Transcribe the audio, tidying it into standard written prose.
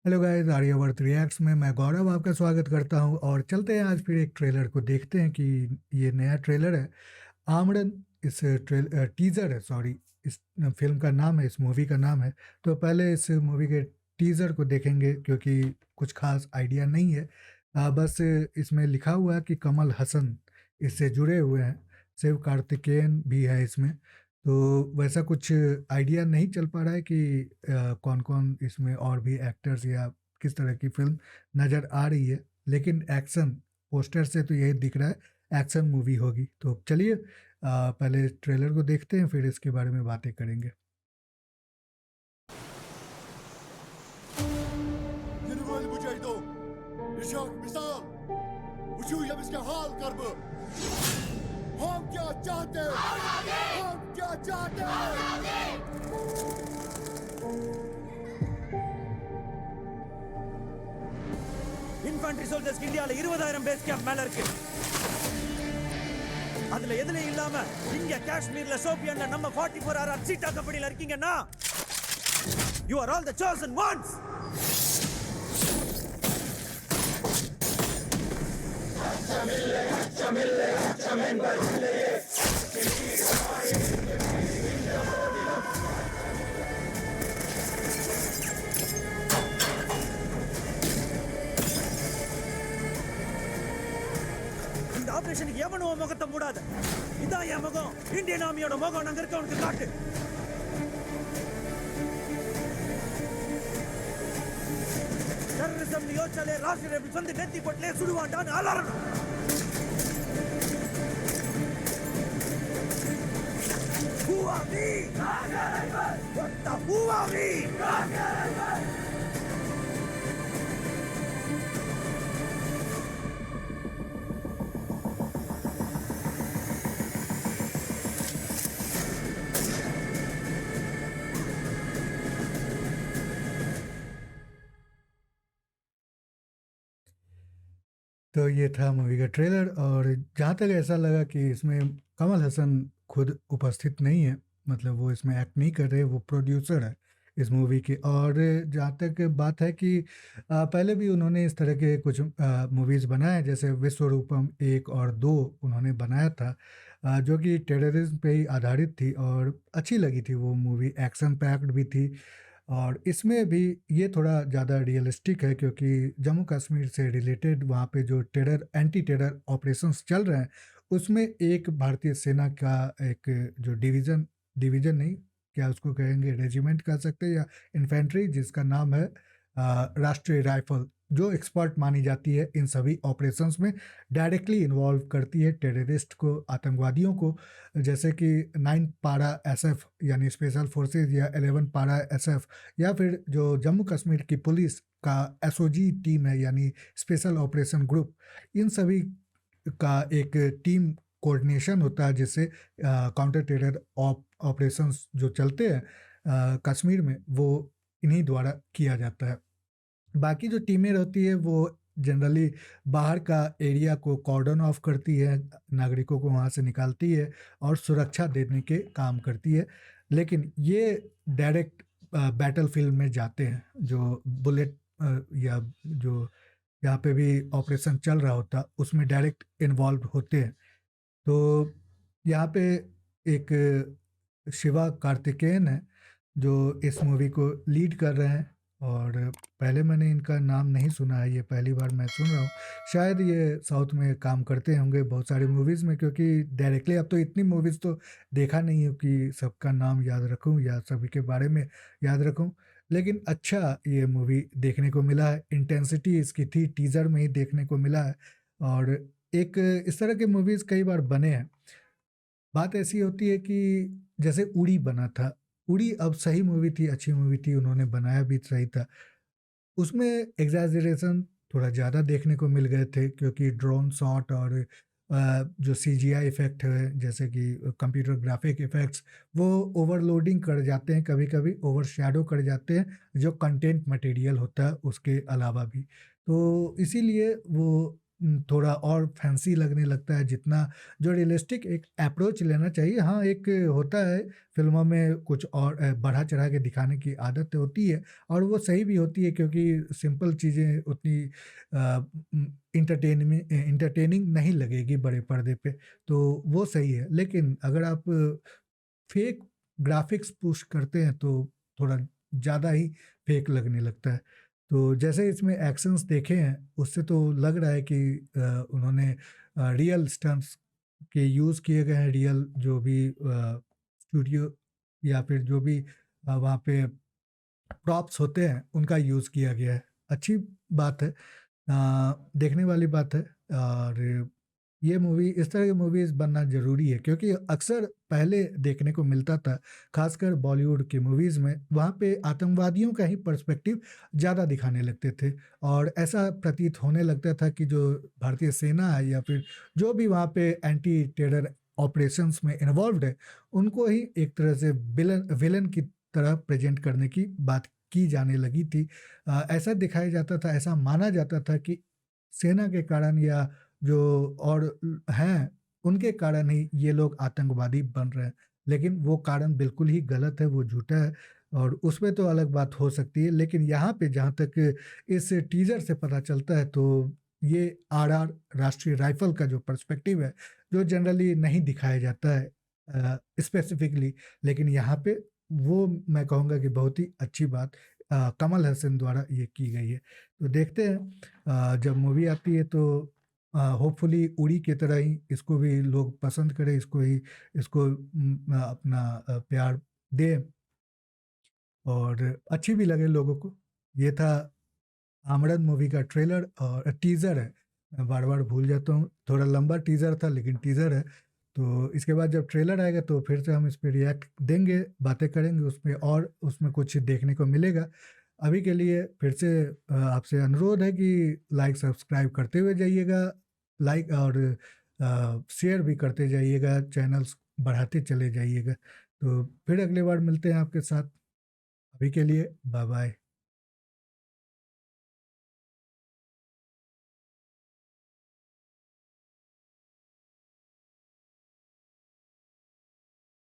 Hello guys, Aryavart reacts में मैं गौरव आपका स्वागत करता हूं और चलते हैं आज फिर एक ट्रेलर को देखते हैं कि ये नया ट्रेलर है। आमरन इस टीज़र है, सॉरी। इस फिल्म का नाम है, इस मूवी का नाम है। तो पहले इस मूवी के टीज़र को देखेंगे क्योंकि कुछ खास आइडिया नहीं है। बस इसमें लिखा हुआ है कि कमल हसन इससे जुड़े हुए हैं। शिव कार्तिकेयन भी है इसमें। तो वैसा कुछ आइडिया नहीं चल पा रहा है कि कौन कौन इसमें और भी एक्टर्स या किस तरह की फिल्म नज़र आ रही है। लेकिन एक्शन पोस्टर से तो यही दिख रहा है, एक्शन मूवी होगी। तो चलिए पहले ट्रेलर को देखते हैं, फिर इसके बारे में बातें करेंगे। Yeni bu Ceydo. Nişak misal. Uçu ya biske hal karbı. हम क्या चाहते हैं? हम क्या चाहते हैं? இன்ஃபேண்ட்ரி சோல்ஜர்ஸ்க்கு இந்தியாவில் 20,000 பேஸ் கேம்ப் மேல இருக்கு. அதுல எதுலயும் இல்லாம இங்க காஷ்மீர்ல சோபியான்ல நம்ம 44 ஆர் சீட்டா கம்பெனில இருக்கீங்கன்னா you are all the chosen ones. இந்த ஆபரேஷனுக்கு எவனும் உன் முகத்தை மூடாத. இதான் என் முகம், இந்தியன் ஆர்மியோட முகம். அங்க இருக்கவனுக்கு காட்டு. டெரரிசம் யோசிச்சாலே ராஷ்டிரிய வந்து நெத்தி போட்டிலே சுடுவான்டான்னு அலறணும். Who are we? What the who are we? तो ये था मूवी का ट्रेलर। और जहाँ तक ऐसा लगा कि इसमें कमल हसन खुद उपस्थित नहीं है, मतलब वो इसमें एक्ट नहीं कर रहे, वो प्रोड्यूसर है इस मूवी के। और जहाँ तक बात है कि पहले भी उन्होंने इस तरह के कुछ मूवीज़ बनाए, जैसे विश्वरूपम 1 और 2 उन्होंने बनाया था, जो कि टेररिज्म पे ही आधारित थी और अच्छी लगी थी वो मूवी, एक्शन पैक्ड भी थी। और इसमें भी ये थोड़ा ज़्यादा रियलिस्टिक है क्योंकि जम्मू कश्मीर से रिलेटेड वहाँ पे जो एंटी टेरर ऑपरेशंस चल रहे हैं, उसमें एक भारतीय सेना का एक जो डिवीज़न नहीं, क्या उसको कहेंगे, रेजिमेंट कह सकते हैं या इन्फेंट्री, जिसका नाम है राष्ट्रीय राइफल, जो एक्सपर्ट मानी जाती है इन सभी ऑपरेशंस में, डायरेक्टली इन्वॉल्व करती है टेररिस्ट को, आतंकवादियों को। जैसे कि 9 पारा एसएफ यानी स्पेशल फोर्सेस या 11 पारा एसएफ, या फिर जो जम्मू कश्मीर की पुलिस का एसओजी टीम है यानी स्पेशल ऑपरेशन ग्रुप, इन सभी का एक टीम कोऑर्डिनेशन होता है, जिससे काउंटर टेरर ऑपरेशंस जो चलते हैं कश्मीर में, वो इन्हीं द्वारा किया जाता है। बाकी जो टीमें रहती है वो जनरली बाहर का एरिया को कॉर्डन ऑफ करती है, नागरिकों को वहाँ से निकालती है और सुरक्षा देने के काम करती है। लेकिन ये डायरेक्ट बैटल फील्ड में जाते हैं, जो बुलेट या जो यहाँ पे भी ऑपरेशन चल रहा होता उसमें डायरेक्ट इन्वॉल्व होते हैं। तो यहाँ पे एक शिवा कार्तिकेयन है जो इस मूवी को लीड कर रहे हैं। और पहले मैंने इनका नाम नहीं सुना है, ये पहली बार मैं सुन रहा हूँ। शायद ये साउथ में काम करते होंगे बहुत सारी मूवीज़ में, क्योंकि डायरेक्टली अब तो इतनी मूवीज़ तो देखा नहीं हूँ कि सबका नाम याद रखूँ या सभी के बारे में याद रखूँ। लेकिन अच्छा ये मूवी देखने को मिला है, इंटेंसिटी इसकी थी, टीज़र में ही देखने को मिला है। और एक इस तरह के मूवीज़ कई बार बने हैं। बात ऐसी होती है कि जैसे उड़ी बना था, उड़ी अब सही मूवी थी, अच्छी मूवी थी, उन्होंने बनाया भी सही था। उसमें एग्जैजरेशन थोड़ा ज़्यादा देखने को मिल गए थे, क्योंकि ड्रोन शॉट और जो सीजीआई इफ़ेक्ट है, जैसे कि कंप्यूटर ग्राफिक इफ़ेक्ट्स, वो ओवरलोडिंग कर जाते हैं, कभी-कभी ओवरशैडो कर जाते हैं जो कंटेंट मटेरियल होता है उसके अलावा भी। तो इसीलिए वो थोड़ा और फैंसी लगने लगता है, जितना जो रियलिस्टिक एक अप्रोच लेना चाहिए। हाँ, एक होता है फ़िल्मों में कुछ और बढ़ा-चढ़ा के दिखाने की आदत होती है और वो सही भी होती है, क्योंकि सिंपल चीज़ें उतनी एंटरटेनिंग नहीं लगेगी बड़े पर्दे पे, तो वो सही है। लेकिन अगर आप फेक ग्राफ़िक्स पुश करते हैं, तो थोड़ा ज़्यादा ही फेक लगने लगता है। तो जैसे इसमें एक्शंस देखे हैं, उससे तो लग रहा है कि उन्होंने रियल स्टंट्स के यूज़ किए गए हैं, रियल जो भी स्टूडियो या फिर जो भी वहाँ पे प्रॉप्स होते हैं, उनका यूज़ किया गया है। अच्छी बात है, देखने वाली बात है। और ये मूवी, इस तरह की मूवीज़ बनना ज़रूरी है, क्योंकि अक्सर पहले देखने को मिलता था, ख़ासकर बॉलीवुड की मूवीज़ में, वहाँ पे आतंकवादियों का ही पर्सपेक्टिव ज़्यादा दिखाने लगते थे और ऐसा प्रतीत होने लगता था कि जो भारतीय सेना है या फिर जो भी वहाँ पे एंटी टेरर ऑपरेशंस में इन्वॉल्व्ड है, उनको ही एक तरह से विलन की तरह प्रेज़ेंट करने की बात की जाने लगी थी। ऐसा दिखाया जाता था, ऐसा माना जाता था कि सेना के कारण या जो और हैं, उनके कारण ही ये लोग आतंकवादी बन रहे हैं। लेकिन वो कारण बिल्कुल ही गलत है, वो झूठा है और उसमें तो अलग बात हो सकती है। लेकिन यहाँ पे जहाँ तक इस टीज़र से पता चलता है, तो ये आरआर राष्ट्रीय राइफ़ल का जो पर्सपेक्टिव है, जो जनरली नहीं दिखाया जाता है स्पेसिफ़िकली, लेकिन यहाँ पे वो मैं कहूँगा कि बहुत ही अच्छी बात कमल हसन द्वारा ये की गई है। तो देखते हैं जब मूवी आती है, तो होपफुली उड़ी की तरह ही इसको भी लोग पसंद करें, इसको अपना प्यार दें और अच्छी भी लगे लोगों को। ये था आमरन मूवी का ट्रेलर और टीज़र है। मैं बार-बार भूल जाता हूँ, थोड़ा लंबा टीज़र था लेकिन टीज़र है। तो इसके बाद जब ट्रेलर आएगा, तो फिर से हम इस पे रिएक्ट देंगे, बातें करेंगे उसपे और उसमें कुछ देखने को मिलेगा। अभी के लिए फिर से आपसे अनुरोध है कि लाइक, सब्सक्राइब करते हुए जाइएगा, लाइक और शेयर भी करते जाइएगा, चैनल्स बढ़ाते चले जाइएगा। तो फिर अगली बार मिलते हैं आपके साथ। अभी के लिए बाय-बाय।